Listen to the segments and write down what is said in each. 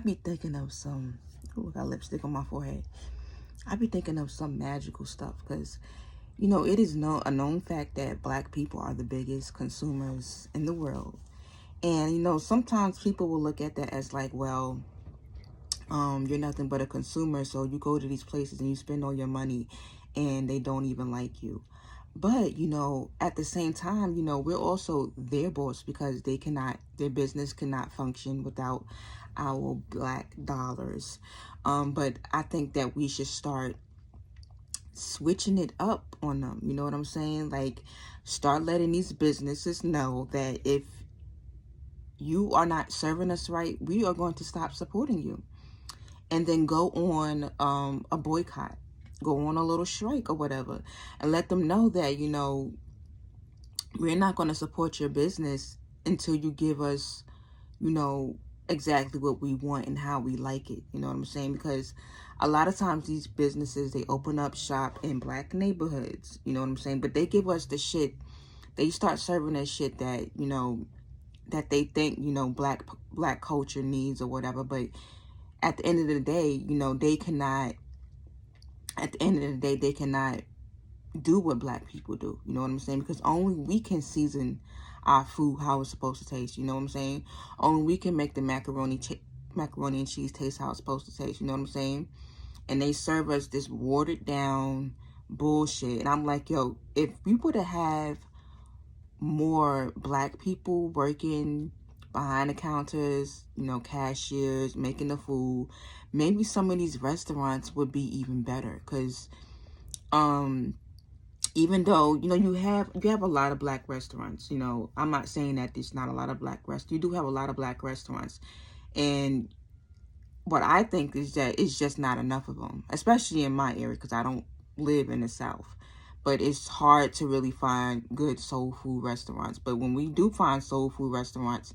be thinking of some, ooh, I got lipstick on my forehead. I be thinking of some magical stuff because, it is a known fact that black people are the biggest consumers in the world. And, sometimes people will look at that as like, well, you're nothing but a consumer. So you go to these places and you spend all your money and they don't even like you. But, at the same time, we're also their boss because their business cannot function without our black dollars. But I think that we should start switching it up on them. You know what I'm saying? Like, start letting these businesses know that if you are not serving us right, we are going to stop supporting you. And then go on a boycott, go on a little strike or whatever, and let them know that, we're not going to support your business until you give us, exactly what we want and how we like it. You know what I'm saying? Because a lot of times these businesses, they open up shop in black neighborhoods. You know what I'm saying? But they give us the shit. They start serving us shit that, that they think, black culture needs or whatever. But at the end of the day, they cannot do what black people do. You know what I'm saying? Because only we can season our food how it's supposed to taste. You know what I'm saying? Only we can make the macaroni and cheese taste how it's supposed to taste. You know what I'm saying? And they serve us this watered down bullshit. And I'm like, yo, if we would have more black people working behind the counters, cashiers, making the food, maybe some of these restaurants would be even better. Because even though, you have a lot of black restaurants, I'm not saying that there's not a lot of black restaurants. You do have a lot of black restaurants. And what I think is that it's just not enough of them, especially in my area, because I don't live in the South. But it's hard to really find good soul food restaurants. But when we do find soul food restaurants,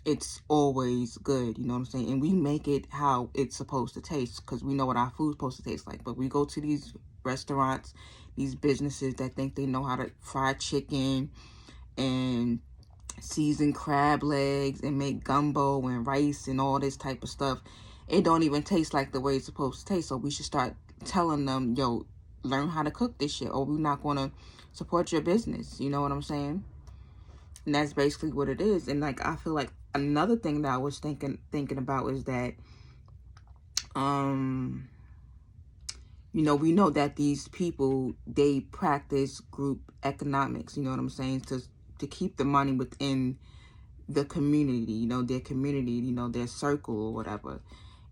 it's always good, you know what I'm saying? And we make it how it's supposed to taste because we know what our food's supposed to taste like. But we go to these restaurants, these businesses that think they know how to fry chicken and season crab legs and make gumbo and rice and all this type of stuff. It don't even taste like the way it's supposed to taste. So we should start telling them, yo, learn how to cook this shit or we're not going to support your business. You know what I'm saying? And that's basically what it is. And like, I feel like another thing that I was thinking about is that, we know that these people, they practice group economics, you know what I'm saying? To keep the money within the community, their community, their circle or whatever.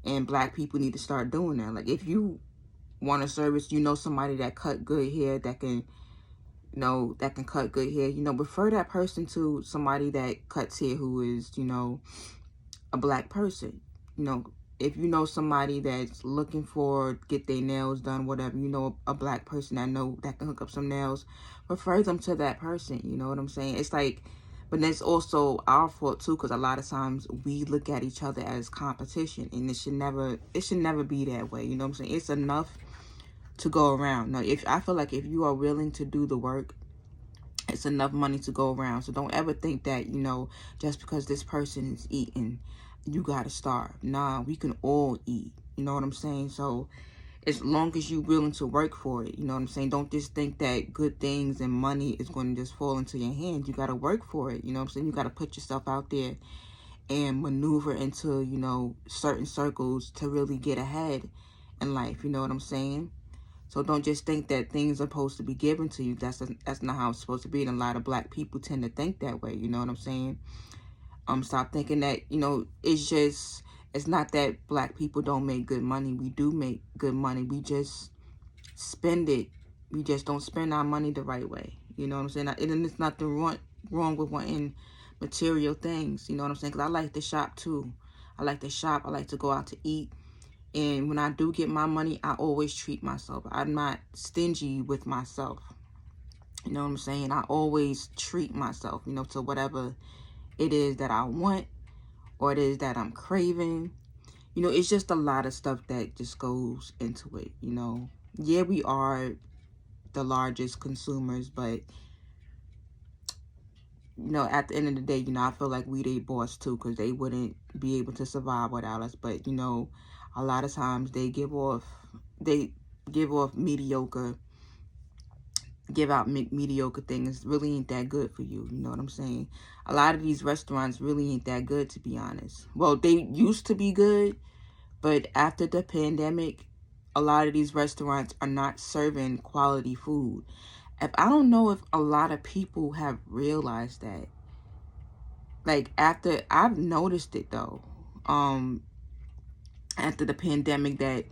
And black people need to start doing that. Like, if you want a service, somebody that cut good hair, that can cut good hair, refer that person to somebody that cuts hair who is, a black person. If you know somebody that's looking for get their nails done, whatever, a black person that can hook up some nails, refer them to that person. You know what I'm saying? It's like, but that's also our fault too, because a lot of times we look at each other as competition, and it should never be that way. You know what I'm saying? It's enough to go around. Now, I feel like if you are willing to do the work, it's enough money to go around. So don't ever think that, just because this person is eating, you gotta starve. Nah, we can all eat. You know what I'm saying? So as long as you're willing to work for it, you know what I'm saying? Don't just think that good things and money is going to just fall into your hands. You gotta work for it. You know what I'm saying? You gotta put yourself out there and maneuver into, certain circles to really get ahead in life. You know what I'm saying? So don't just think that things are supposed to be given to you. That's not how it's supposed to be. And a lot of black people tend to think that way. You know what I'm saying? Stop thinking that, it's not that black people don't make good money. We do make good money. We just spend it. We just don't spend our money the right way. You know what I'm saying? And there's nothing wrong with wanting material things. You know what I'm saying? Because I like to shop too. I like to shop. I like to go out to eat. And when I do get my money, I always treat myself. I'm not stingy with myself. You know what I'm saying? I always treat myself, to whatever it is that I want or it is that I'm craving. It's just a lot of stuff that just goes into it, Yeah, we are the largest consumers, but you know, at the end of the day, you know, I feel like we they boss too, because they wouldn't be able to survive without us. But, you know, a lot of times they give out mediocre things. Really ain't that good for you. You know what I'm saying? A lot of these restaurants really ain't that good, to be honest. Well, they used to be good, but after the pandemic, a lot of these restaurants are not serving quality food. I don't know if a lot of people have realized that. Like, I've noticed it though. After the pandemic, that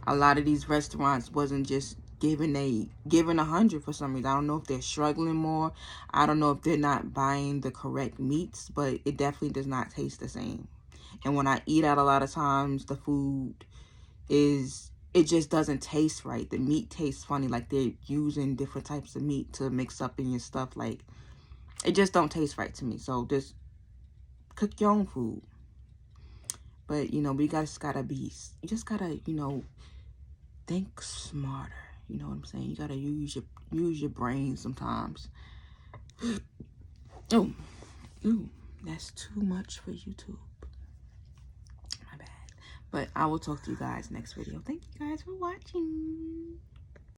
a lot of these restaurants wasn't just giving 100 for some reason. I don't know if they're struggling more. I don't know if they're not buying the correct meats, but it definitely does not taste the same. And when I eat out, a lot of times the food it just doesn't taste right. The meat tastes funny, like they're using different types of meat to mix up in your stuff. Like, it just don't taste right to me. So just cook your own food. But, you know, you just gotta, you know, think smarter. You know what I'm saying? You gotta use your brain sometimes. Oh, ooh, that's too much for YouTube. My bad. But I will talk to you guys next video. Thank you guys for watching.